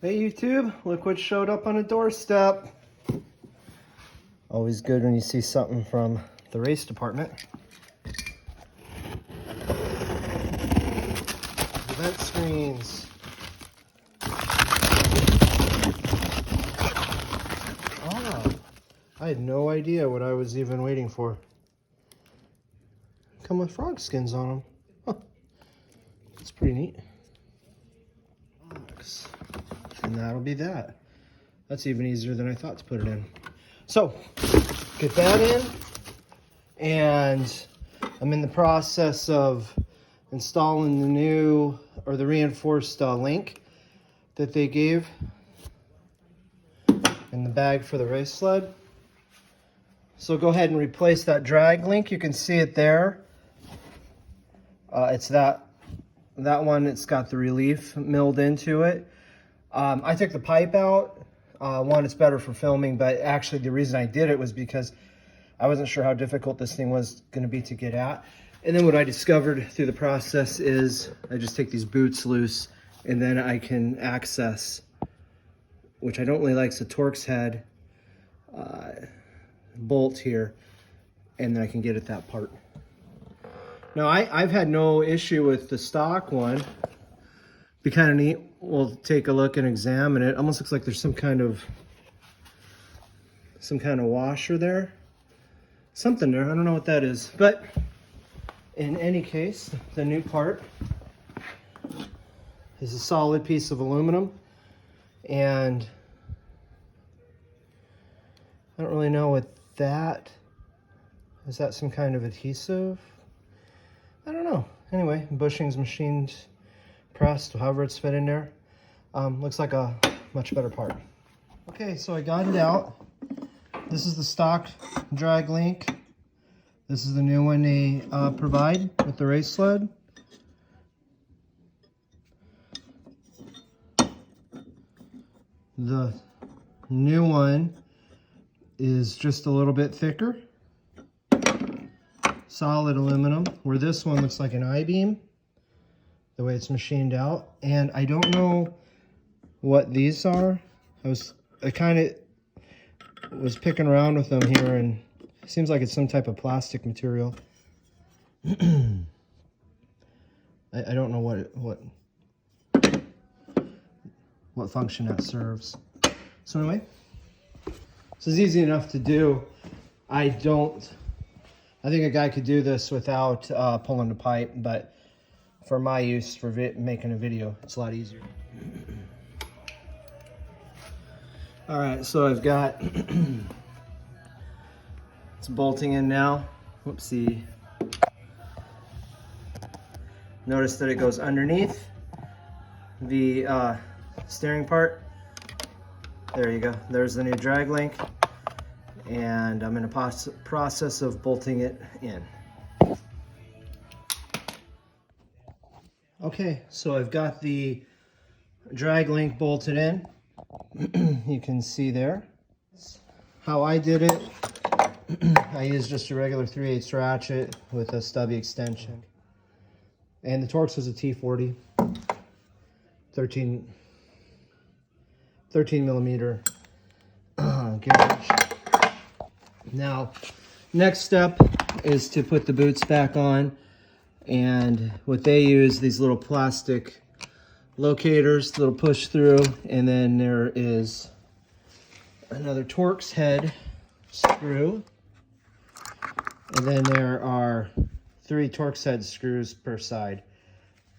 Hey YouTube, look what showed up on a doorstep. Always good when you see something from the race department. Event screens. Ah, I had no idea what I was even waiting for. Come with frog skins on them. Huh. That's pretty neat. And that'll be that. That's even easier than I thought to put it in. So, get that in, and I'm in the process of installing the new, or the reinforced link that they gave in the bag for the race sled. So go ahead and replace that drag link. You can see it there. It's that one, it's got the relief milled into it. I took the pipe out. One, it's better for filming, but actually the reason I did it was because I wasn't sure how difficult this thing was going to be to get at. And then what I discovered through the process is I just take these boots loose, and then I can access, which I don't really like, is a Torx head bolt here, and then I can get at that part. Now I've had no issue with the stock one. Be kind of neat. We'll take a look and examine it. Almost looks like there's some kind of washer there. Something there. I don't know what that is. But in any case, the new part is a solid piece of aluminum. And I don't really know what that is. That some kind of adhesive? I don't know. Anyway, bushings machined, pressed, however it's fit in there. Looks like a much better part. Okay, so I got it out. This is the stock drag link. This is the new one they provide with the race sled. The new one is just a little bit thicker. Solid aluminum, where this one looks like an I-beam, the way it's machined out. And I don't know what these are. I kind of was picking around with them here, and it seems like it's some type of plastic material. I don't know what function that serves. So anyway, this is easy enough to do. I think a guy could do this without pulling the pipe, but for my use, for making a video, it's a lot easier. All right, so I've got, it's bolting in now. Whoopsie. Notice that it goes underneath the steering part. There you go. There's the new drag link. And I'm in a process of bolting it in. Okay, so I've got the drag link bolted in. You can see there. How I did it, I used just a regular 3/8 ratchet with a stubby extension. And the Torx was a T40, 13 millimeter gauge. Now, next step is to put the boots back on, and what they use, these little plastic locators, little push through, and then there is another Torx head screw, and then there are 3 Torx head screws per side.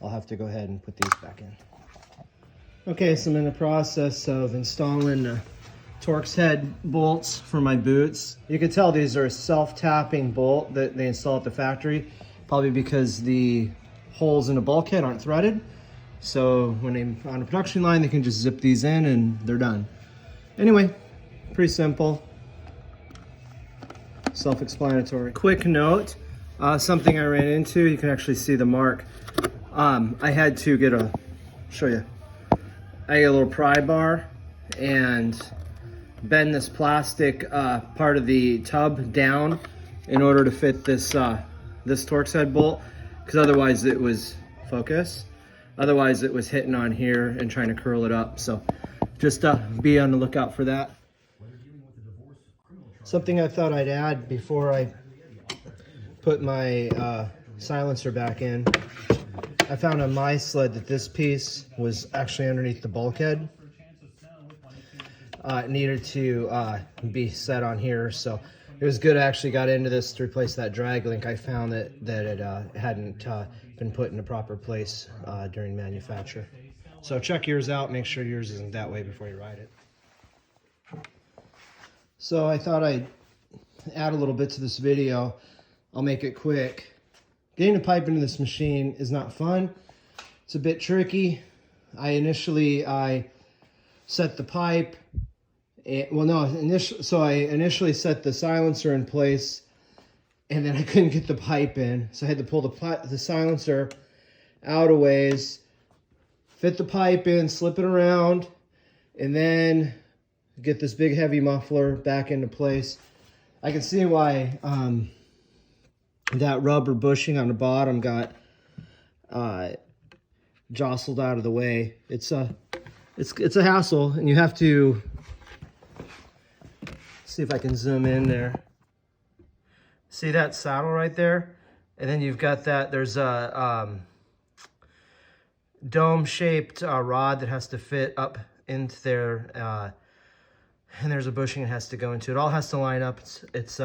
I'll have to go ahead and put these back in. Okay, so I'm in the process of installing Torx head bolts for my boots. You can tell these are a self-tapping bolt that they install at the factory, probably because the holes in the bulkhead aren't threaded. So when they're on a production line, they can just zip these in and they're done. Anyway, pretty simple, self-explanatory. Quick note, something I ran into, you can actually see the mark. I had to show you. I got a little pry bar and bend this plastic part of the tub down in order to fit this this Torx head bolt, because otherwise it was hitting on here and trying to curl it up. So just be on the lookout for that. Something I thought I'd add before I put my silencer back in. I found on my sled that this piece was actually underneath the bulkhead. It needed to be set on here, so it was good I actually got into this to replace that drag link. I found that it hadn't been put in the proper place during manufacture. So check yours out, make sure yours isn't that way before you ride it. So I thought I'd add a little bit to this video. I'll make it quick. Getting the pipe into this machine is not fun. It's a bit tricky. I initially set the pipe. I initially set the silencer in place, and then I couldn't get the pipe in, so I had to pull the silencer out a ways, fit the pipe in, slip it around, and then get this big heavy muffler back into place. I can see why that rubber bushing on the bottom got jostled out of the way. It's a hassle, and you have to see if I can zoom in there. See that saddle right there? And then you've got that, there's a dome-shaped rod that has to fit up into there, and there's a bushing that has to go into it. All has to line up. It's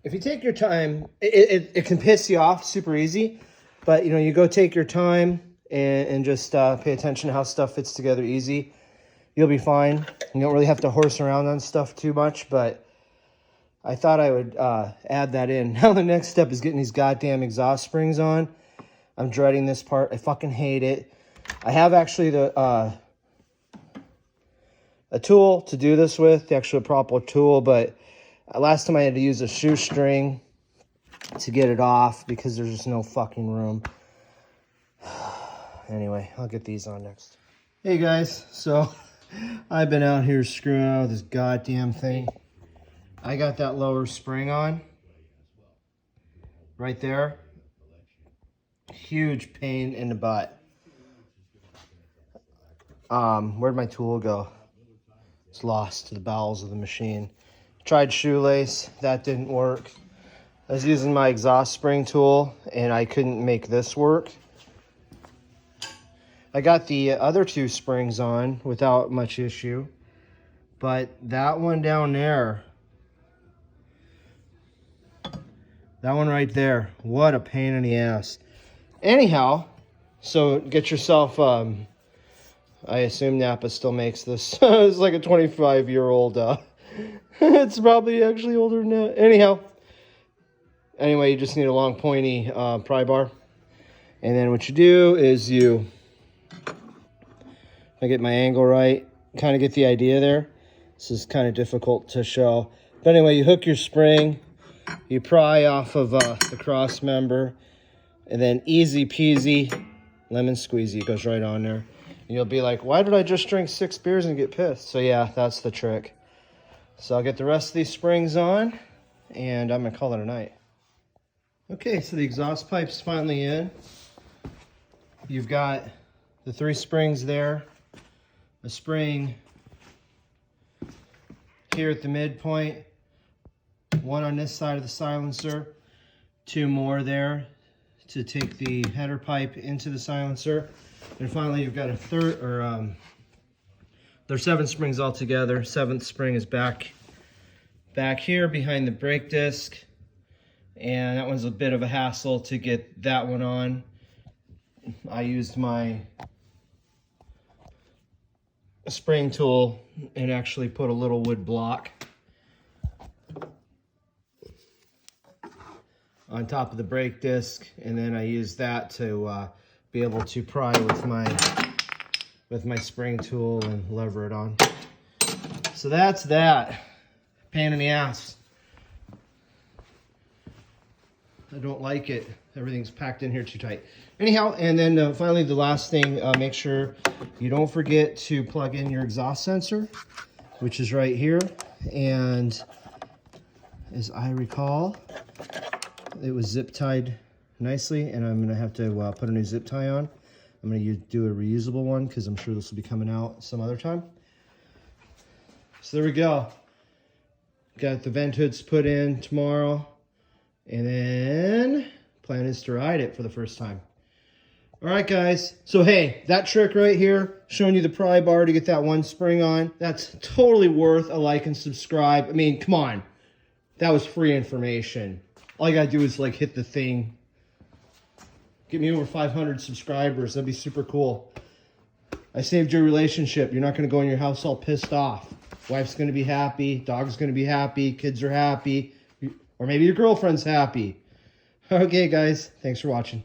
if you take your time, it can piss you off super easy, but you know, you go take your time and just pay attention to how stuff fits together easy. You'll be fine. You don't really have to horse around on stuff too much, but I thought I would add that in. Now the next step is getting these goddamn exhaust springs on. I'm dreading this part. I fucking hate it. I have actually a tool to do this with, the actual proper tool, but last time I had to use a shoestring to get it off because there's just no fucking room. Anyway, I'll get these on next. Hey guys, so I've been out here screwing around with this goddamn thing. I got that lower spring on right there. Huge pain in the butt. Where'd my tool go? It's lost to the bowels of the machine. Tried shoelace, that didn't work. I was using my exhaust spring tool and I couldn't make this work. I got the other two springs on without much issue, but that one down there, that one right there, what a pain in the ass. Anyhow, so get yourself, I assume Napa still makes this. It's like a 25-year-old, it's probably actually older than that. Anyhow, anyway, you just need a long pointy pry bar. And then what you do is I get my angle right, kind of get the idea there. This is kind of difficult to show. But anyway, you hook your spring, you pry off of the cross member, and then easy peasy, lemon squeezy, it goes right on there. And you'll be like, why did I just drink 6 beers and get pissed? So yeah, that's the trick. So I'll get the rest of these springs on, and I'm gonna call it a night. Okay, so the exhaust pipe's finally in. You've got the 3 springs there, a spring here at the midpoint, 1 on this side of the silencer, 2 more there to take the header pipe into the silencer. And finally, you've got a third, or there's 7 springs altogether. 7th spring is back here behind the brake disc. And that one's a bit of a hassle to get that one on. I used my spring tool and actually put a little wood block on top of the brake disc, and then I used that to be able to pry with my spring tool and lever it on. So that's that. Pain in the ass. I don't like it. Everything's packed in here too tight. Anyhow, and then finally the last thing, make sure you don't forget to plug in your exhaust sensor, which is right here. And as I recall, it was zip tied nicely, and I'm gonna have to put a new zip tie on. I'm going to do a reusable one because I'm sure this will be coming out some other time. So there we go. Got the vent hoods put in tomorrow. And then plan is to ride it for the first time. All right, guys. So, hey, that trick right here, showing you the pry bar to get that one spring on, that's totally worth a like and subscribe. I mean, come on. That was free information. All you got to do is, like, hit the thing. Get me over 500 subscribers. That'd be super cool. I saved your relationship. You're not going to go in your house all pissed off. Wife's going to be happy. Dog's going to be happy. Kids are happy. Or maybe your girlfriend's happy. Okay, guys. Thanks for watching.